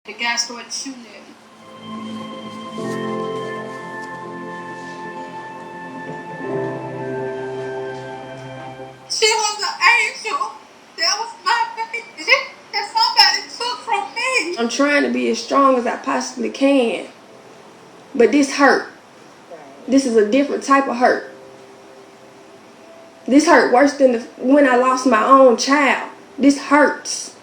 The guy started shooting at me. She was an angel. That was my baby that somebody took from me. I'm trying to be as strong as I possibly can. But this hurt. This is a different type of hurt. This hurt worse than when I lost my own child. This hurts.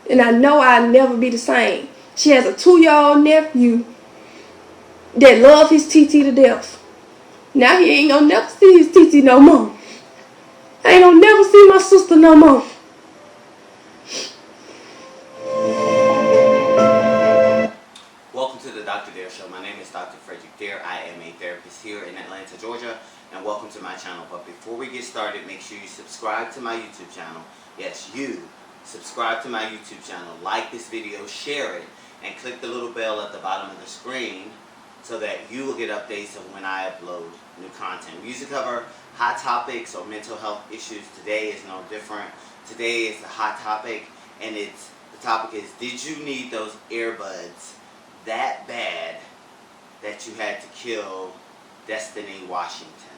And I know I'll never be the same. She has a 2-year-old nephew that love his TT to death. Now he ain't gonna never see his TT no more. I ain't gonna never see my sister no more. Welcome to the Dr. Dare Show. My name is Dr. Frederick Dare. I am a therapist here in Atlanta, Georgia, and welcome to my channel. But before we get started, make sure you subscribe to my YouTube channel. Yes, you subscribe to my YouTube channel, like this video, share it, and click the little bell at the bottom of the screen so that you will get updates of when I upload new content. We usually cover hot topics or mental health issues. Today is no different. Today is a hot topic, and the topic is, did you need those earbuds that bad that you had to kill Destiny Washington?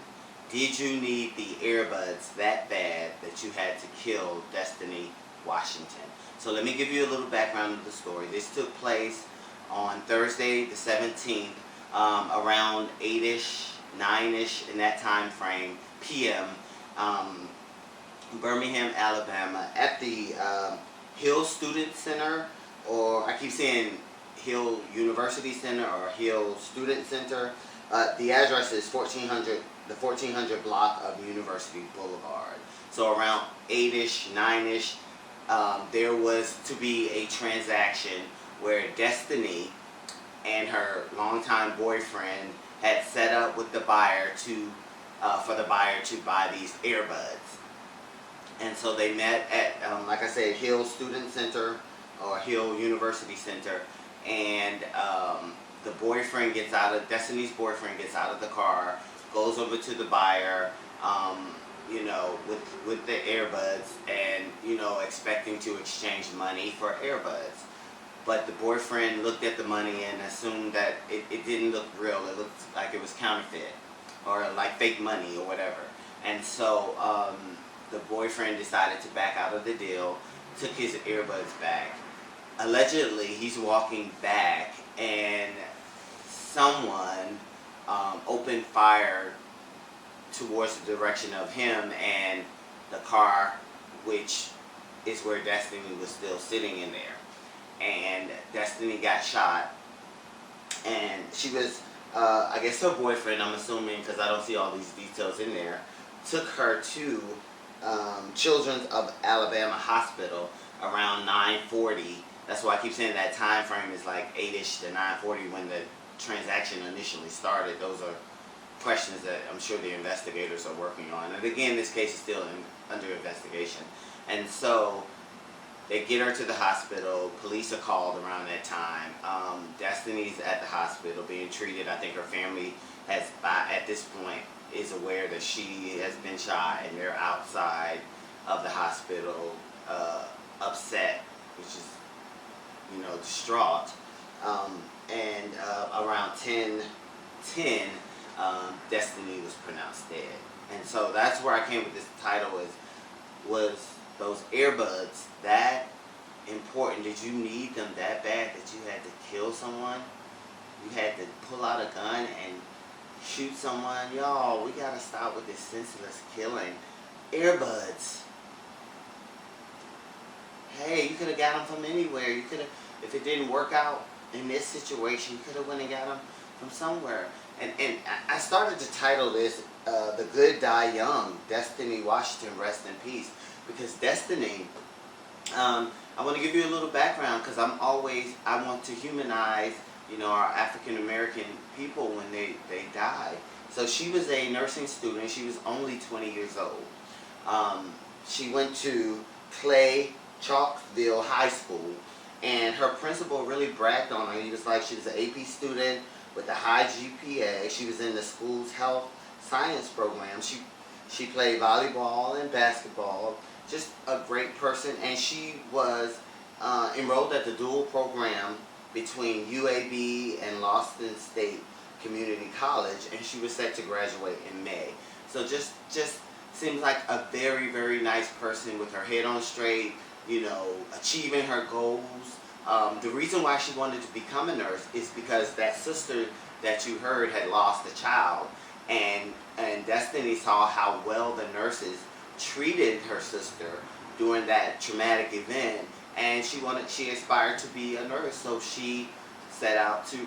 Did you need the earbuds that bad that you had to kill Destiny Washington? So let me give you a little background of the story. This took place on Thursday the 17th, around 8-ish, 9-ish in that time frame, p.m., Birmingham, Alabama, at the Hill Student Center, or I keep saying Hill University Center or Hill Student Center. The address is the 1400 block of University Boulevard. So around 8-ish, 9-ish, there was to be a transaction where Destiny and her longtime boyfriend had set up with the buyer for the buyer to buy these earbuds. And so they met at, like I said, Hill Student Center or Hill University Center. And Destiny's boyfriend gets out of the car, goes over to the buyer, with the earbuds, and, expecting to exchange money for earbuds. But the boyfriend looked at the money and assumed that it didn't look real. It looked like it was counterfeit or like fake money or whatever. And so the boyfriend decided to back out of the deal, took his earbuds back. Allegedly, he's walking back and someone opened fire towards the direction of him and the car, which is where Destiny was still sitting in there. And Destiny got shot, and she was, I guess her boyfriend, I'm assuming because I don't see all these details in there, took her to Children's of Alabama Hospital around 9:40. That's why I keep saying that time frame is like 8-ish to 9:40 when the transaction initially started. Those are questions that I'm sure the investigators are working on. And again, this case is still under investigation. And so they get her to the hospital. Police are called around that time. Destiny's at the hospital being treated. I think her family has, at this point, is aware that she has been shot, and they're outside of the hospital, upset, which is, distraught. And around 10:10, Destiny was pronounced dead. And so that's where I came with this title, was those earbuds that important? Did you need them that bad that you had to kill someone? You had to pull out a gun and shoot someone? Y'all, we gotta stop with this senseless killing. Earbuds. Hey, you could have got them from anywhere. You could have, if it didn't work out in this situation, you could have went and got them from somewhere. And I started to title this, The Good Die Young, Destiny Washington, Rest in Peace. Because Destiny, I want to give you a little background because I want to humanize, our African American people when they die. So she was a nursing student. She was only 20 years old. She went to Clay Chalkville High School, and her principal really bragged on her. He was like, she was an AP student with a high GPA. She was in the school's health science program. She played volleyball and basketball. Just a great person, and she was enrolled at the dual program between UAB and Lawson State Community College, and she was set to graduate in May. So just seems like a very, very nice person with her head on straight, achieving her goals. The reason why she wanted to become a nurse is because that sister that you heard had lost a child, and Destiny saw how well the nurses treated her sister during that traumatic event, and she aspired to be a nurse, so she set out to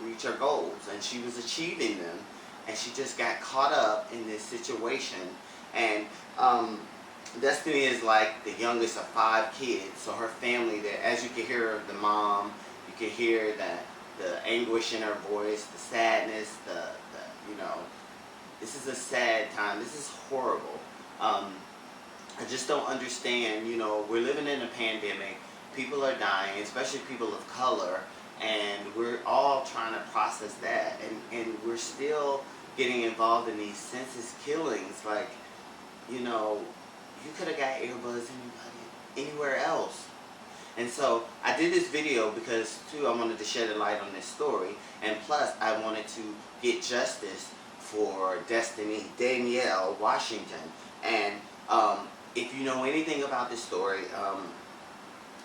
reach her goals, and she was achieving them, and she just got caught up in this situation. And Destiny is like the youngest of 5 kids, so her family, that as you can hear the mom, you can hear the anguish in her voice, the sadness, the this is a sad time. This is horrible. I just don't understand. We're living in a pandemic. People are dying, especially people of color, and we're all trying to process that, and we're still getting involved in these senseless killings. Like, you could have got earbuds anywhere else. And so I did this video because, too, I wanted to shed a light on this story, and plus I wanted to get justice for Danielle Washington. And if you know anything about this story,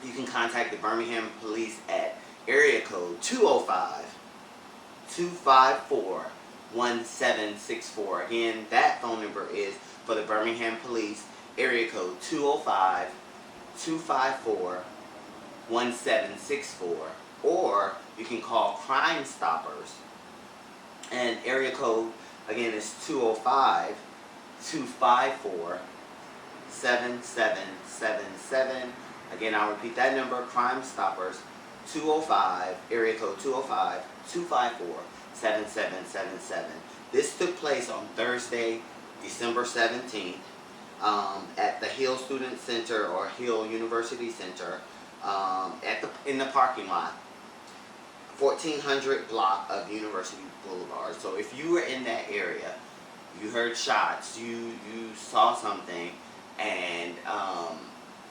you can contact the Birmingham police at area code 205-254-1764. Again, that phone number is for the Birmingham police, area code 205-254-1764. Or you can call Crime Stoppers, and area code again is 205-254-7777. Again, I'll repeat that number, Crime Stoppers, 205, area code 205-254-7777. This took place on Thursday, December 17th, at the Hill Student Center, or Hill University Center, in the parking lot, 1400 block of University Boulevard. So if you were in that area, you heard shots, you saw something, and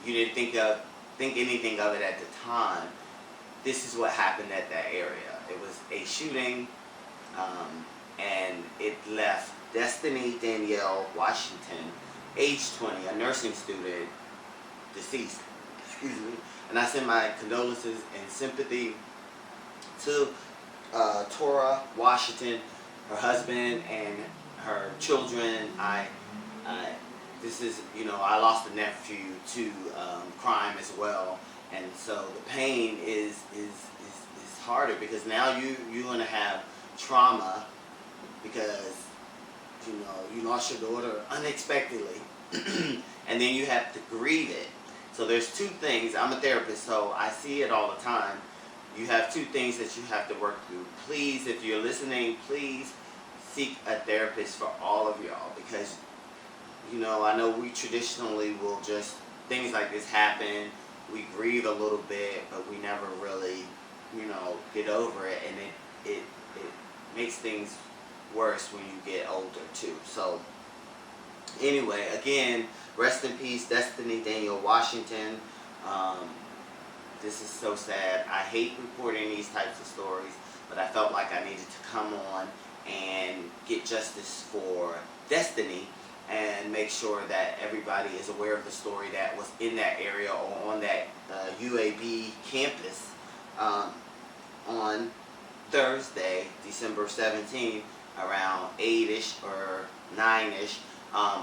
you didn't think anything of it at the time, this is what happened at that area. It was a shooting, and it left Destiny Danielle Washington, age 20, a nursing student, deceased. Excuse me. And I send my condolences and sympathy to Tora Washington, her husband, and her children. I lost a nephew to crime as well, and so the pain is harder, because now you're gonna have trauma because you lost your daughter unexpectedly, and then you have to grieve it. So there's 2 things. I'm a therapist, so I see it all the time. You have 2 things that you have to work through. Please, if you're listening, please seek a therapist for all of y'all, because I know we traditionally will just, things like this happen, we grieve a little bit, but we never really get over it, and it makes things worse when you get older too. So anyway, again, rest in peace, Destiny Danielle Washington. This is so sad. I hate reporting these types of stories, but I felt like I needed to come on and get justice for Destiny, and make sure that everybody is aware of the story that was in that area, or on that UAB campus on Thursday, December 17th, around 8-ish or 9-ish.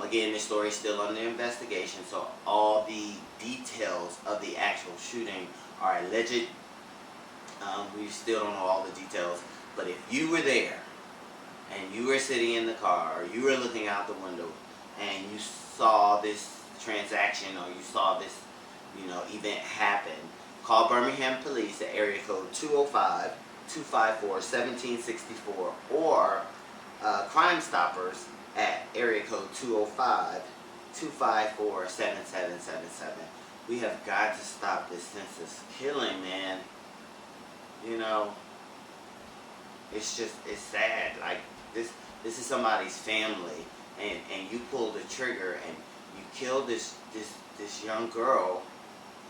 Again, this story is still under investigation, so all the details of the actual shooting are alleged. We still don't know all the details, but if you were there, and you were sitting in the car, or you were looking out the window, and you saw this transaction, or you saw this event happen, call Birmingham Police at area code 205-254-1764, or Crime Stoppers at area code 205-254-7777. We have got to stop this senseless killing, man. It's sad. Like, this is somebody's family, and you pulled the trigger and you killed this young girl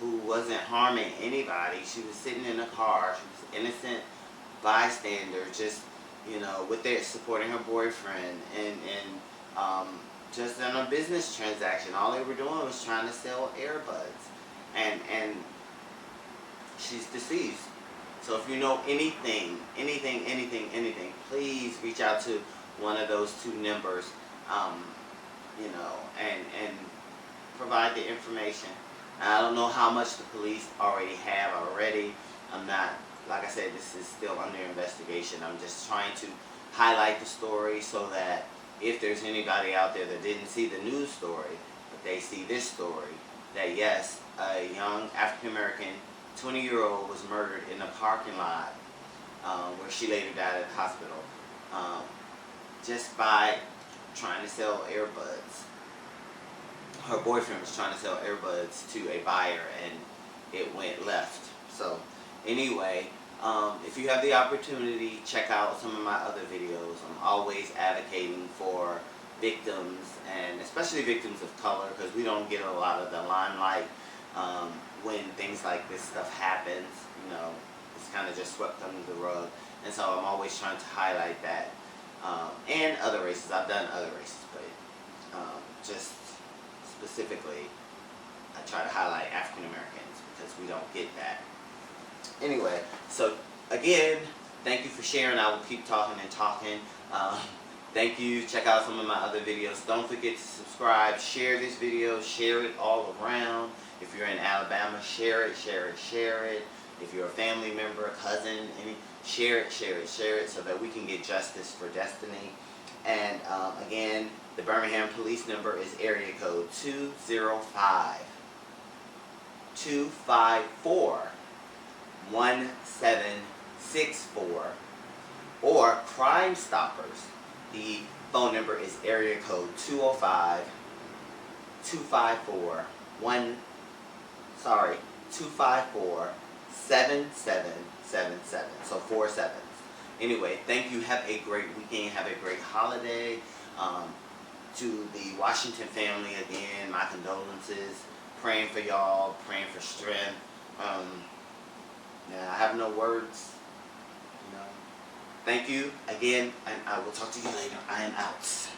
who wasn't harming anybody. She was sitting in a car. She was innocent bystander, just, with their supporting her boyfriend, and just in a business transaction. All they were doing was trying to sell earbuds, and she's deceased. So if you know anything, please reach out to one of those two numbers, and provide the information. I don't know how much the police have already. I'm not, like I said, this is still under investigation. I'm just trying to highlight the story so that if there's anybody out there that didn't see the news story, but they see this story, that yes, a young African American 20-year-old was murdered in a parking lot, where she later died at the hospital, just by trying to sell earbuds. Her boyfriend was trying to sell earbuds to a buyer, and it went left. So anyway, if you have the opportunity, check out some of my other videos. I'm always advocating for victims, and especially victims of color, because we don't get a lot of the limelight when things like this stuff happens. It's kind of just swept under the rug, and so I'm always trying to highlight that. And other races. I've done other races, but just specifically, I try to highlight African Americans because we don't get that. Anyway, so again, thank you for sharing. I will keep talking and talking. Thank you. Check out some of my other videos. Don't forget to subscribe. Share this video. Share it all around. If you're in Alabama, share it, share it, share it. If you're a family member, a cousin, share it, share it, share it, so that we can get justice for Destiny. And again, the Birmingham police number is area code 205-254-1764. Or Crime Stoppers, the phone number is area code 254-7777. So 4 sevens. Anyway, thank you. Have a great weekend. Have a great holiday. To the Washington family, again, my condolences. Praying for y'all. Praying for strength. I have no words. Thank you again, and I will talk to you later. I am out.